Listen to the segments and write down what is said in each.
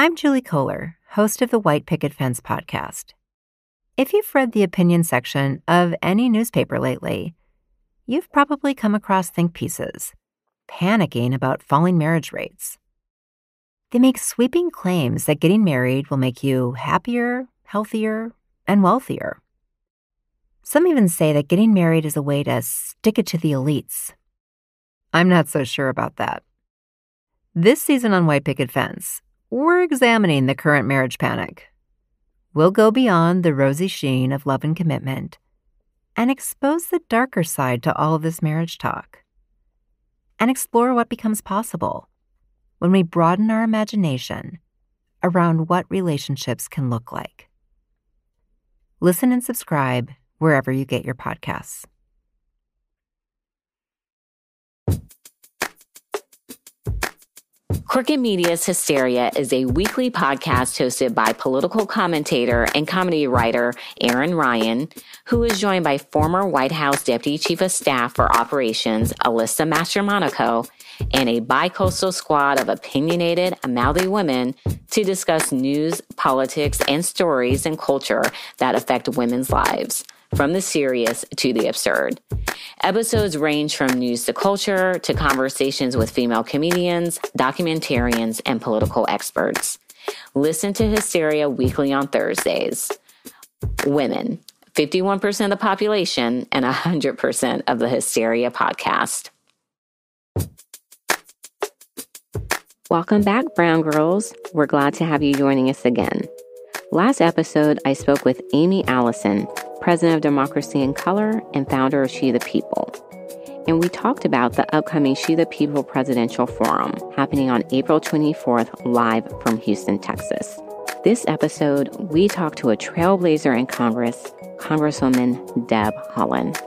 I'm Julie Kohler, host of the White Picket Fence podcast. If you've read the opinion section of any newspaper lately, you've probably come across think pieces, panicking about falling marriage rates. They make sweeping claims that getting married will make you happier, healthier, and wealthier. Some even say that getting married is a way to stick it to the elites. I'm not so sure about that. This season on White Picket Fence, we're examining the current marriage panic. We'll go beyond the rosy sheen of love and commitment and expose the darker side to all of this marriage talk and explore what becomes possible when we broaden our imagination around what relationships can look like. Listen and subscribe wherever you get your podcasts. Crooked Media's Hysteria is a weekly podcast hosted by political commentator and comedy writer Aaron Ryan, who is joined by former White House Deputy Chief of Staff for Operations Alyssa Mastromonaco and a bi-coastal squad of opinionated, mouthy women to discuss news, politics, and stories and culture that affect women's lives, from the serious to the absurd. Episodes range from news to culture to conversations with female comedians, documentarians, and political experts. Listen to Hysteria weekly on Thursdays. Women, 51% of the population and 100% of the Hysteria podcast. Welcome back, Brown Girls. We're glad to have you joining us again. Last episode, I spoke with Amy Allison, president of Democracy in Color and founder of She the People. And we talked about the upcoming She the People Presidential Forum happening on April 24th, live from Houston, Texas. This episode, we talked to a trailblazer in Congress, Congresswoman Deb Haaland.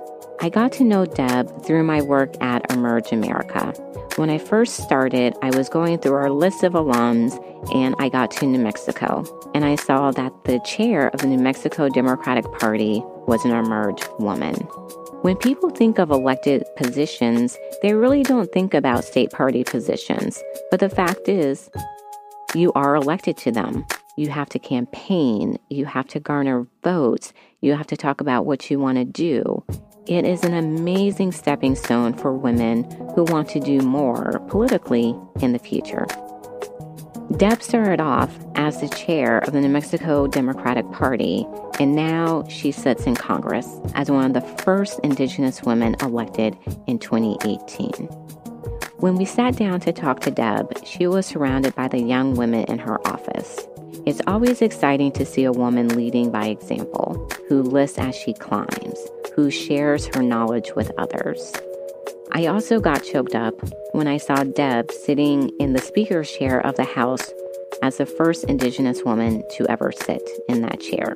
I got to know Deb through my work at Emerge America. When I first started, I was going through our list of alums, and I got to New Mexico, and I saw that the chair of the New Mexico Democratic Party was an Emerge woman. When people think of elected positions, they really don't think about state party positions. But the fact is, you are elected to them. You have to campaign. You have to garner votes. You have to talk about what you want to do. It is an amazing stepping stone for women who want to do more politically in the future. Deb started off as the chair of the New Mexico Democratic Party, and now she sits in Congress as one of the first Indigenous women elected in 2018. When we sat down to talk to Deb, she was surrounded by the young women in her office. It's always exciting to see a woman leading by example, who lifts as she climbs, who shares her knowledge with others. I also got choked up when I saw Deb sitting in the speaker's chair of the House as the first Indigenous woman to ever sit in that chair.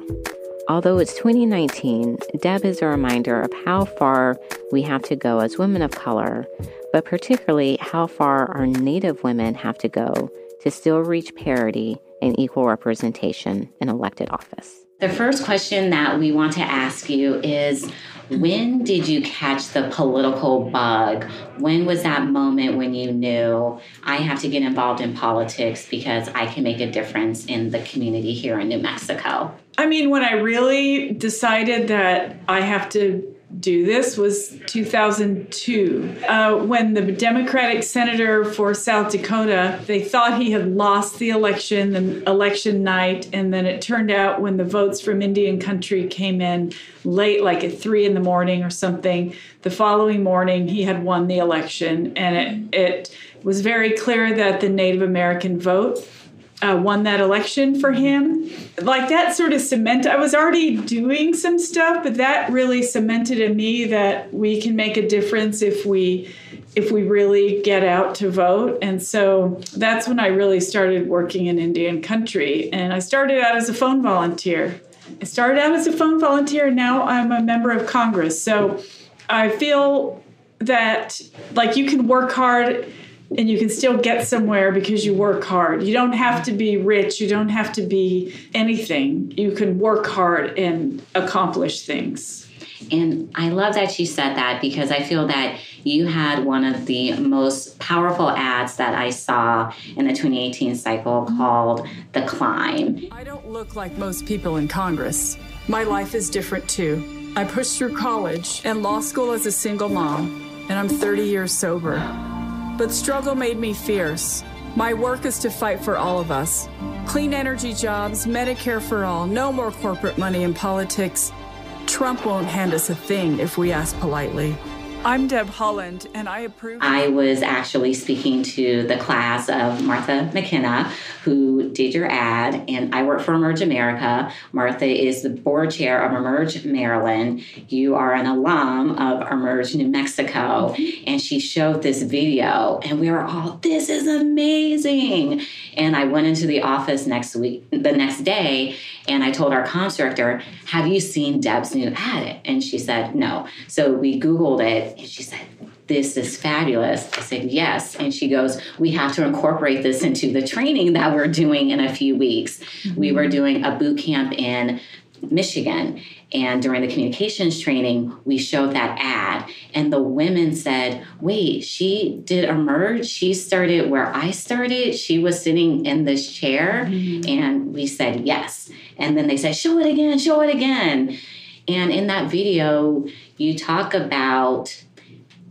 Although it's 2019, Deb is a reminder of how far we have to go as women of color, but particularly how far our Native women have to go to still reach parity and equal representation in elected office. The first question that we want to ask you is, when did you catch the political bug? When was that moment when you knew, I have to get involved in politics because I can make a difference in the community here in New Mexico? I mean, when I really decided that I have to do this was 2002, when the Democratic senator for South Dakota, they thought he had lost the election night, and then it turned out when the votes from Indian country came in late, like at 3 a.m. or something, the following morning he had won the election, and it was very clear that the Native American vote won that election for him. Like, that sort of cemented, I was already doing some stuff, but that really cemented in me that we can make a difference if we really get out to vote. And so that's when I really started working in Indian country. And I started out as a phone volunteer. And now I'm a member of Congress. So I feel that, like, you can work hard and you can still get somewhere because you work hard. You don't have to be rich. You don't have to be anything. You can work hard and accomplish things. And I love that you said that, because I feel that you had one of the most powerful ads that I saw in the 2018 cycle called The Climb. I don't look like most people in Congress. My life is different too. I pushed through college and law school as a single mom, and I'm 30 years sober. But struggle made me fierce. My work is to fight for all of us. Clean energy jobs, Medicare for all, no more corporate money in politics. Trump won't hand us a thing if we ask politely. I'm Deb Haaland, and I approve. I was actually speaking to the class of Martha McKenna, who did your ad, and I work for Emerge America. Martha is the board chair of Emerge Maryland. You are an alum of Emerge New Mexico, and she showed this video, and we were all, this is amazing. And I went into the office the next day, and I told our comms director, have you seen Deb's new ad? And she said, no. So we Googled it, and she said, this is fabulous. I said, yes. And she goes, we have to incorporate this into the training that we're doing in a few weeks. Mm-hmm. We were doing a boot camp in Michigan, and during the communications training, we showed that ad, and the women said, wait, she did Emerge? She started where I started? She was sitting in this chair? Mm-hmm. And we said, yes. And then they said, show it again, show it again. And in that video, you talk about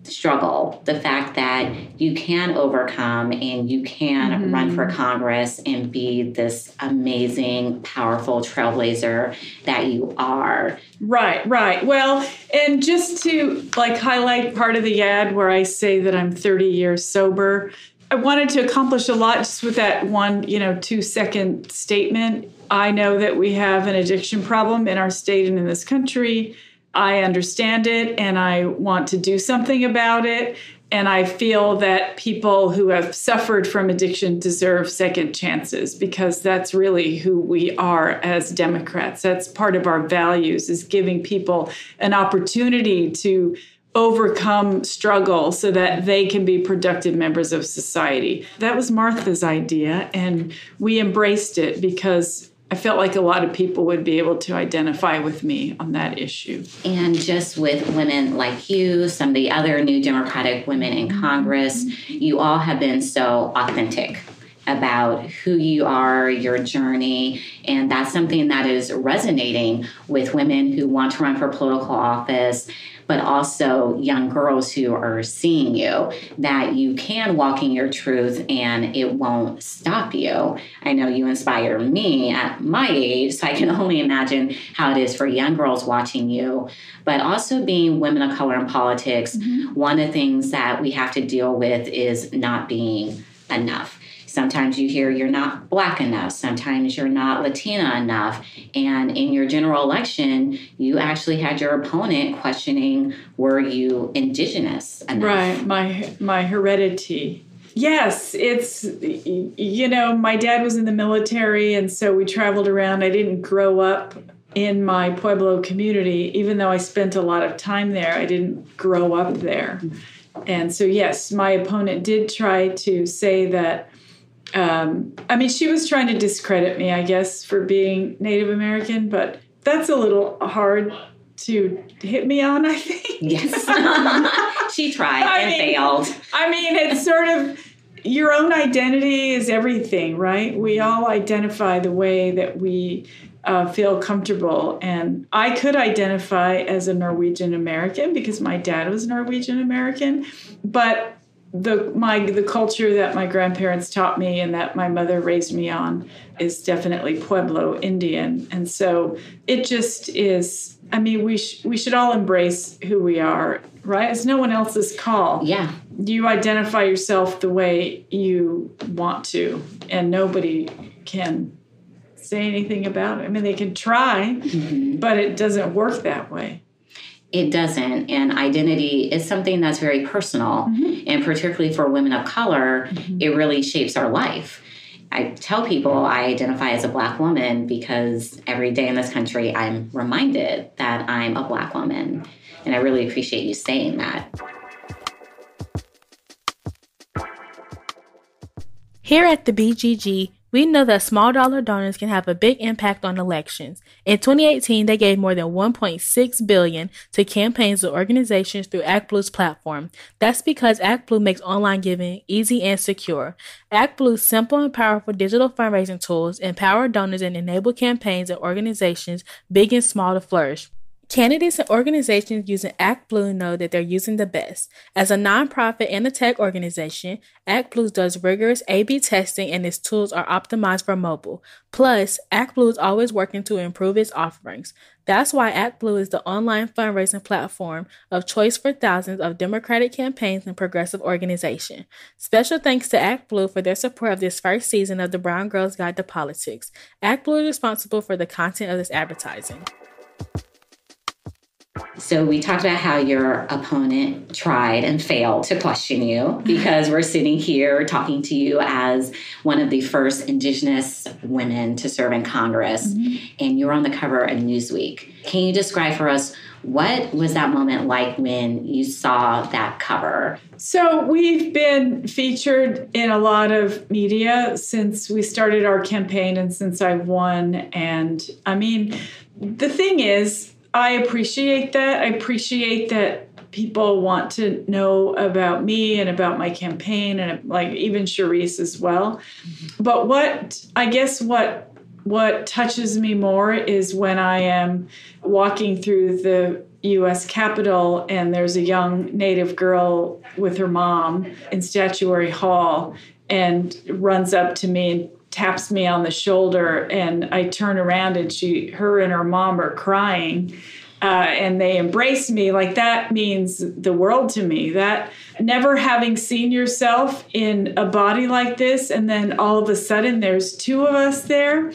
struggle, the fact that you can overcome and you can run for Congress and be this amazing, powerful trailblazer that you are. Right. Well, and just to highlight part of the ad where I say that I'm 30 years sober, I wanted to accomplish a lot just with that one, 2-second statement. I know that we have an addiction problem in our state and in this country. I understand it, and I want to do something about it. And I feel that people who have suffered from addiction deserve second chances, because that's really who we are as Democrats. That's part of our values, is giving people an opportunity to overcome struggle so that they can be productive members of society. That was Martha's idea, and we embraced it because I felt like a lot of people would be able to identify with me on that issue. And just with women like you, some of the other new Democratic women in Congress, you all have been so authentic about who you are, your journey, and that's something that is resonating with women who want to run for political office, but also young girls who are seeing you, that you can walk in your truth and it won't stop you. I know you inspire me at my age, so I can only imagine how it is for young girls watching you. But also being women of color in politics, one of the things that we have to deal with is not being enough. Sometimes you hear you're not Black enough. Sometimes you're not Latina enough. And in your general election, you actually had your opponent questioning, were you Indigenous enough? Right, my heredity. Yes, it's, my dad was in the military, and so we traveled around. I didn't grow up in my Pueblo community. Even though I spent a lot of time there, I didn't grow up there. And so, yes, my opponent did try to say that, she was trying to discredit me, I guess, for being Native American, but that's a little hard to hit me on, I think. Yes. She tried and failed. It's sort of, your own identity is everything, right? We all identify the way that we feel comfortable. And I could identify as a Norwegian American because my dad was Norwegian American, but the culture that my grandparents taught me and that my mother raised me on is definitely Pueblo Indian. And so it just is, we should all embrace who we are, right? It's no one else's call. Yeah. You identify yourself the way you want to, and nobody can say anything about it. They can try, but it doesn't work that way. It doesn't. And identity is something that's very personal. And particularly for women of color, it really shapes our life. I tell people I identify as a Black woman because every day in this country, I'm reminded that I'm a Black woman. And I really appreciate you saying that. Here at the BGG, We know that small dollar donors can have a big impact on elections. In 2018, they gave more than $1.6 billion to campaigns or organizations through ActBlue's platform. That's because ActBlue makes online giving easy and secure. ActBlue's simple and powerful digital fundraising tools empower donors and enable campaigns and organizations, big and small, to flourish. Candidates and organizations using ActBlue know that they're using the best. As a nonprofit and a tech organization, ActBlue does rigorous A/B testing and its tools are optimized for mobile. Plus, ActBlue is always working to improve its offerings. That's why ActBlue is the online fundraising platform of choice for thousands of Democratic campaigns and progressive organizations. Special thanks to ActBlue for their support of this first season of the Brown Girls Guide to Politics. ActBlue is responsible for the content of this advertising. So we talked about how your opponent tried and failed to question you because we're sitting here talking to you as one of the first Indigenous women to serve in Congress, and you're on the cover of Newsweek. Can you describe for us what was that moment like when you saw that cover? So we've been featured in a lot of media since we started our campaign and since I won. And I mean, the thing is, I appreciate that. I appreciate that people want to know about me and about my campaign, and like even Charisse as well. But what touches me more is when I am walking through the U.S. Capitol and there's a young Native girl with her mom in Statuary Hall and runs up to me and taps me on the shoulder, and I turn around and her and her mom are crying, and they embrace me. Like, that means the world to me. That never having seen yourself in a body like this, and then all of a sudden there's two of us there.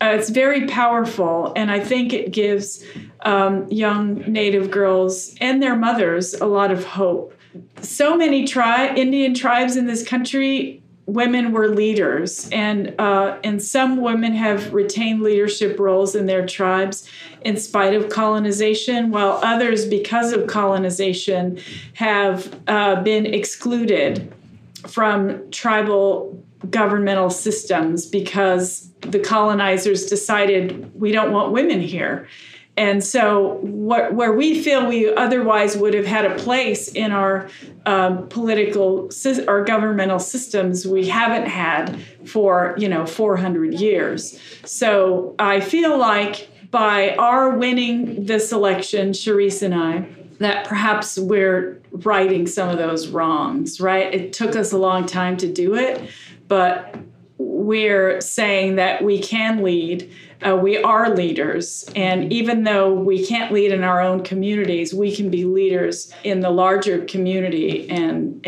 It's very powerful, and I think it gives young Native girls and their mothers a lot of hope. So many Indian tribes in this country, women were leaders, and some women have retained leadership roles in their tribes in spite of colonization, while others, because of colonization, have been excluded from tribal governmental systems because the colonizers decided we don't want women here. And so where we feel we otherwise would have had a place in our our governmental systems, we haven't had for 400 years. So I feel like by our winning this election, Charisse and I, that perhaps we're righting some of those wrongs, right? It took us a long time to do it, but we're saying that we can lead. We are leaders. And even though we can't lead in our own communities, we can be leaders in the larger community and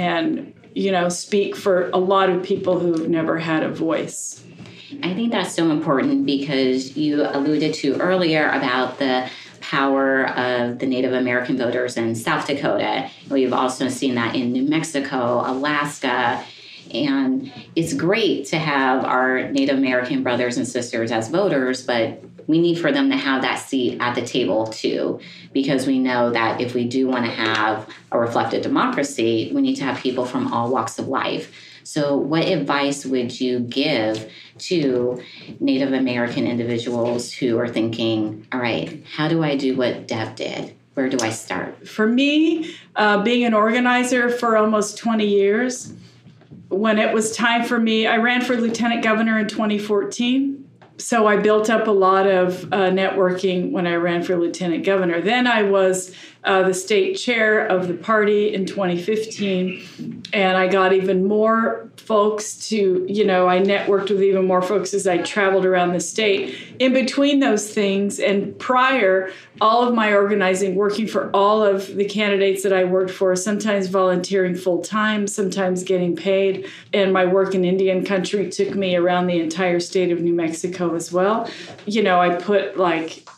speak for a lot of people who've never had a voice. I think that's so important because you alluded to earlier about the power of the Native American voters in South Dakota. We've also seen that in New Mexico, Alaska. And it's great to have our Native American brothers and sisters as voters, but we need for them to have that seat at the table too, because we know that if we do want to have a reflective democracy, we need to have people from all walks of life. So what advice would you give to Native American individuals who are thinking, all right, how do I do what Deb did? Where do I start? For me, being an organizer for almost 20 years, when it was time for me, I ran for lieutenant governor in 2014. So I built up a lot of networking when I ran for lieutenant governor. Then I was the state chair of the party in 2015. And I got even more folks to, I networked with even more folks as I traveled around the state. In between those things and prior, all of my organizing, working for all of the candidates that I worked for, sometimes volunteering full time, sometimes getting paid. And my work in Indian country took me around the entire state of New Mexico as well. I put like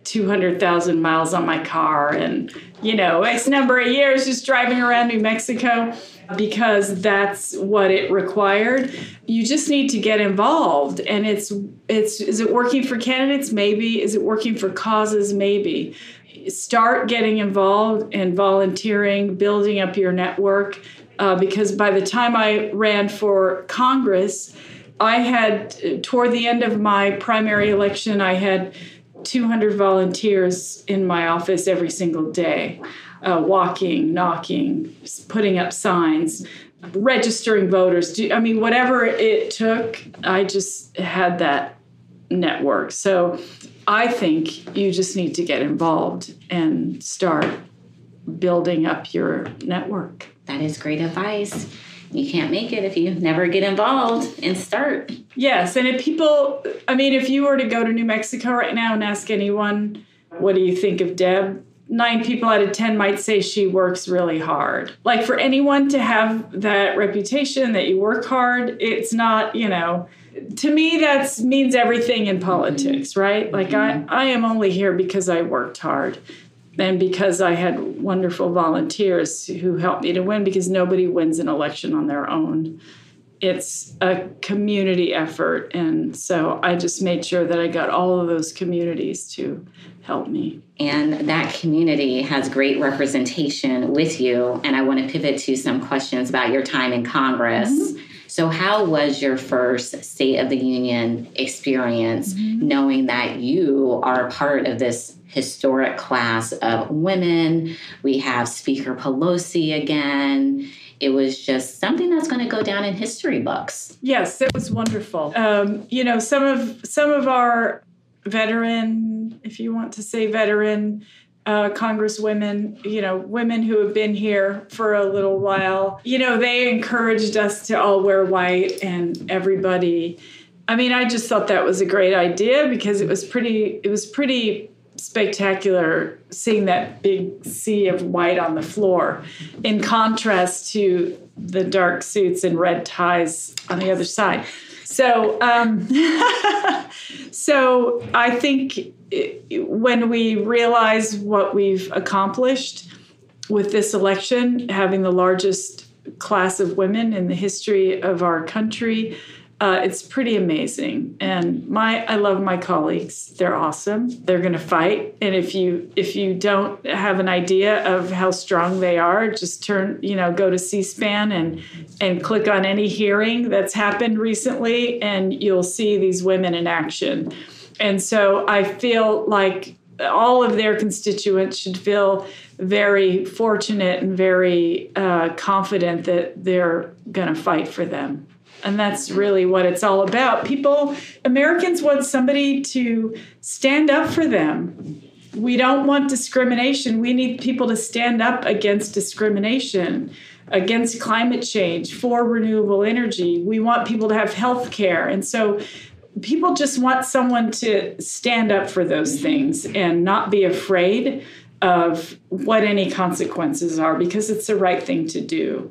200,000 miles on my car and, X number of years just driving around New Mexico because that's what it required. You just need to get involved. And is it working for candidates? Maybe. Is it working for causes? Maybe. Start getting involved and volunteering, building up your network. Because by the time I ran for Congress, I had, toward the end of my primary election, I had 200 volunteers in my office every single day, walking, knocking, putting up signs, registering voters. Whatever it took, I just had that network. So I think you just need to get involved and start building up your network. That is great advice. You can't make it if you never get involved and start. Yes, and if you were to go to New Mexico right now and ask anyone, what do you think of Deb? 9 people out of 10 might say she works really hard. Like, for anyone to have that reputation that you work hard, it's not, to me, that means everything in politics, right? Like, I am only here because I worked hard. And because I had wonderful volunteers who helped me to win, because nobody wins an election on their own. It's a community effort. And so I just made sure that I got all of those communities to help me. And that community has great representation with you. And I want to pivot to some questions about your time in Congress. Mm-hmm. So how was your first State of the Union experience, knowing that you are a part of this historic class of women? We have Speaker Pelosi again. It was just something that's going to go down in history books. Yes, it was wonderful. Some of our veteran, if you want to say veteran, congresswomen, women who have been here for a little while, they encouraged us to all wear white, and everybody. I just thought that was a great idea, because it was pretty spectacular seeing that big sea of white on the floor, in contrast to the dark suits and red ties on the other side. So, so I think when we realize what we've accomplished with this election, having the largest class of women in the history of our country, it's pretty amazing. And I love my colleagues. They're awesome. They're going to fight. And if you don't have an idea of how strong they are, just go to C-SPAN and click on any hearing that's happened recently, and you'll see these women in action. And so I feel like all of their constituents should feel very fortunate and very confident that they're going to fight for them. And that's really what it's all about. Americans want somebody to stand up for them. We don't want discrimination. We need people to stand up against discrimination, against climate change, for renewable energy. We want people to have health care. And so people just want someone to stand up for those things and not be afraid of what any consequences are, because it's the right thing to do.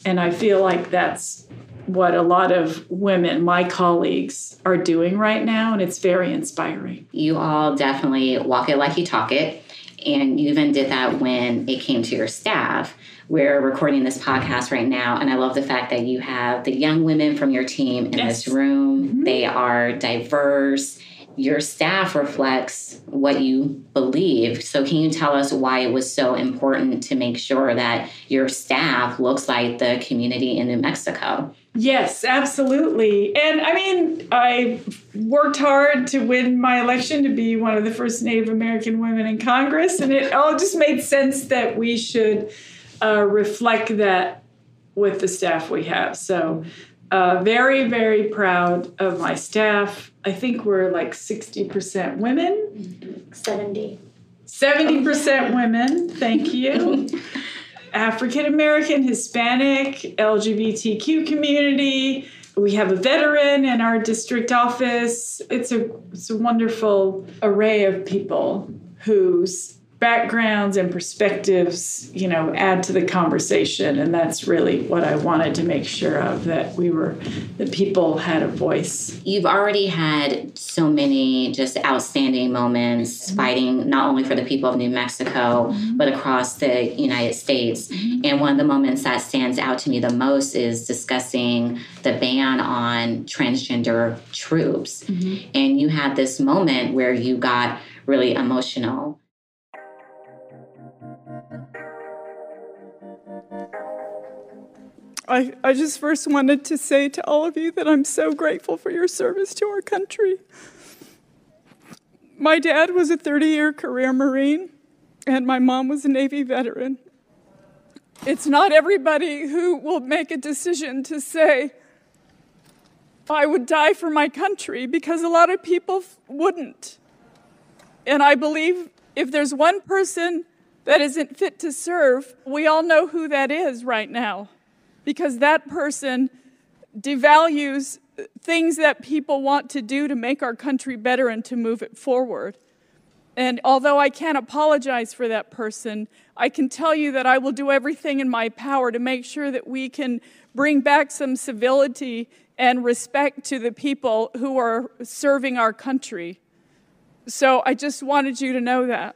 And I feel like that's what a lot of women, my colleagues, are doing right now, and it's very inspiring. You all definitely walk it like you talk it, and you even did that when it came to your staff. We're recording this podcast right now, and I love the fact that you have the young women from your team in this room. Mm-hmm. They are diverse. Your staff reflects what you believe. So can you tell us why it was so important to make sure that your staff looks like the community in New Mexico? Yes, absolutely. And I worked hard to win my election to be one of the first Native American women in Congress. And it all just made sense that we should reflect that with the staff we have. So very, very proud of my staff. I think we're like 60% women. 70% women. Thank you. African-American, Hispanic, LGBTQ community. We have a veteran in our district office. It's a wonderful array of people whose backgrounds and perspectives, add to the conversation. And that's really what I wanted to make sure of, that the people had a voice. You've already had so many just outstanding moments fighting not only for the people of New Mexico, but across the United States. And one of the moments that stands out to me the most is discussing the ban on transgender troops. And you had this moment where you got really emotional. I just first wanted to say to all of you that I'm so grateful for your service to our country. My dad was a 30-year career Marine, and my mom was a Navy veteran. It's not everybody who will make a decision to say, I would die for my country, because a lot of people wouldn't. And I believe if there's one person that isn't fit to serve, we all know who that is right now, because that person devalues things that people want to do to make our country better and to move it forward. And although I can't apologize for that person, I can tell you that I will do everything in my power to make sure that we can bring back some civility and respect to the people who are serving our country. So I just wanted you to know that.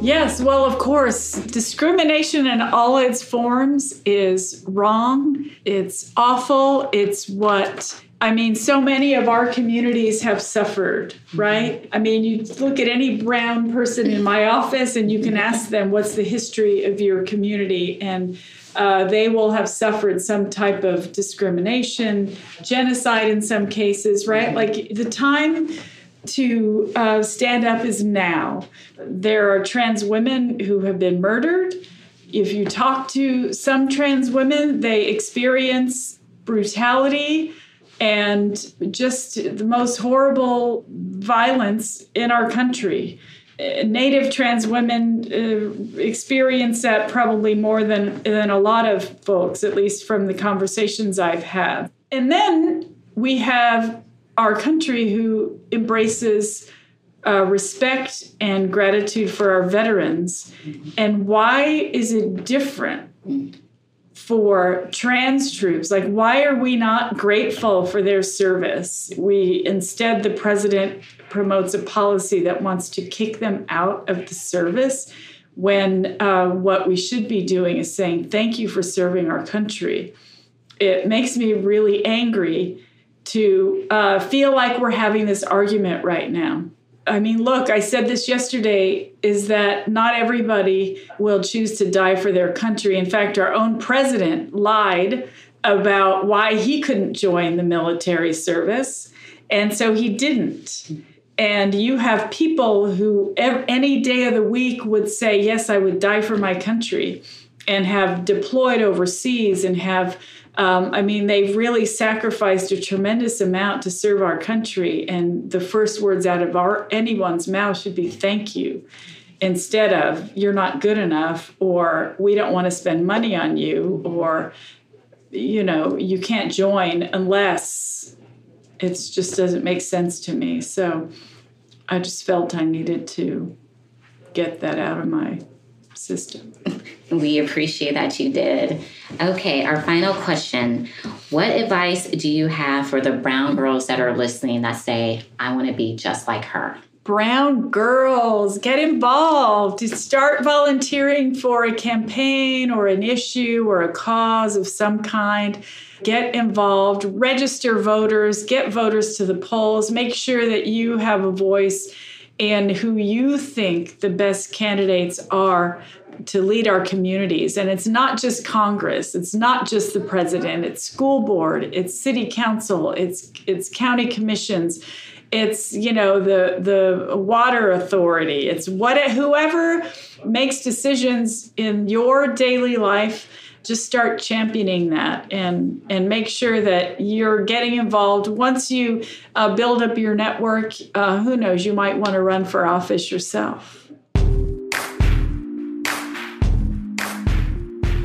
Yes, well, of course, discrimination in all its forms is wrong. It's awful. It's so many of our communities have suffered, right? I mean, you look at any brown person in my office and you can ask them, what's the history of your community? And they will have suffered some type of discrimination, genocide in some cases, right? Like the time to stand up is now. There are trans women who have been murdered. If you talk to some trans women, they experience brutality and just the most horrible violence in our country. Native trans women experience that probably more than a lot of folks, at least from the conversations I've had. And then we have our country who embraces respect and gratitude for our veterans. And why is it different for trans troops? Like, why are we not grateful for their service? Instead, the president promotes a policy that wants to kick them out of the service, when what we should be doing is saying, thank you for serving our country. It makes me really angry to feel like we're having this argument right now. I mean, look, I said this yesterday, is that not everybody will choose to die for their country. In fact, our own president lied about why he couldn't join the military service, and so he didn't. And you have people who any day of the week would say, yes, I would die for my country, and have deployed overseas and have they've really sacrificed a tremendous amount to serve our country. And the first words out of anyone's mouth should be thank you, instead of you're not good enough, or we don't want to spend money on you, or, you can't join unless. It just doesn't make sense to me. So I just felt I needed to get that out of my system. We appreciate that you did. Okay, our final question. What advice do you have for the brown girls that are listening that say, I want to be just like her? Brown girls, get involved. Start volunteering for a campaign or an issue or a cause of some kind. Get involved, register voters, get voters to the polls, make sure that you have a voice in who you think the best candidates are to lead our communities. And it's not just Congress, it's not just the president, it's school board, it's city council, it's county commissions, it's, the water authority, it's whoever makes decisions in your daily life. Just start championing that and make sure that you're getting involved. Once you build up your network, who knows, you might want to run for office yourself.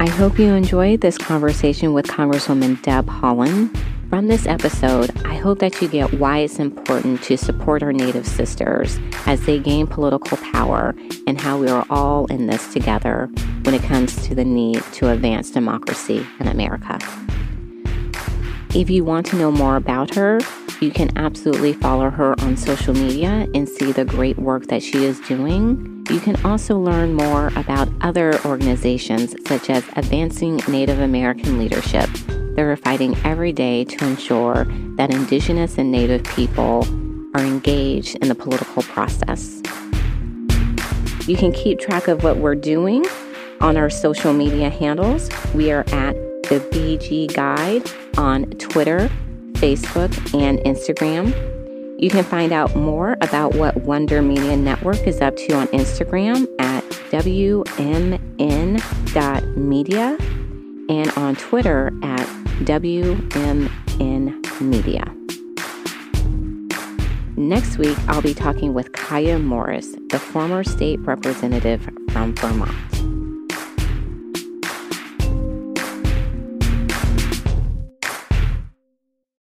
I hope you enjoyed this conversation with Congresswoman Deb Haaland. From this episode, I hope that you get why it's important to support our Native sisters as they gain political power, and how we are all in this together when it comes to the need to advance democracy in America. If you want to know more about her, you can absolutely follow her on social media and see the great work that she is doing. You can also learn more about other organizations such as Advancing Native American Leadership. They're fighting every day to ensure that Indigenous and Native people are engaged in the political process. You can keep track of what we're doing on our social media handles. We are at the BG Guide on Twitter, Facebook, and Instagram. You can find out more about what Wonder Media Network is up to on Instagram at WMN.media and on Twitter at WMNmedia. Next week, I'll be talking with Kaya Morris, the former state representative from Vermont.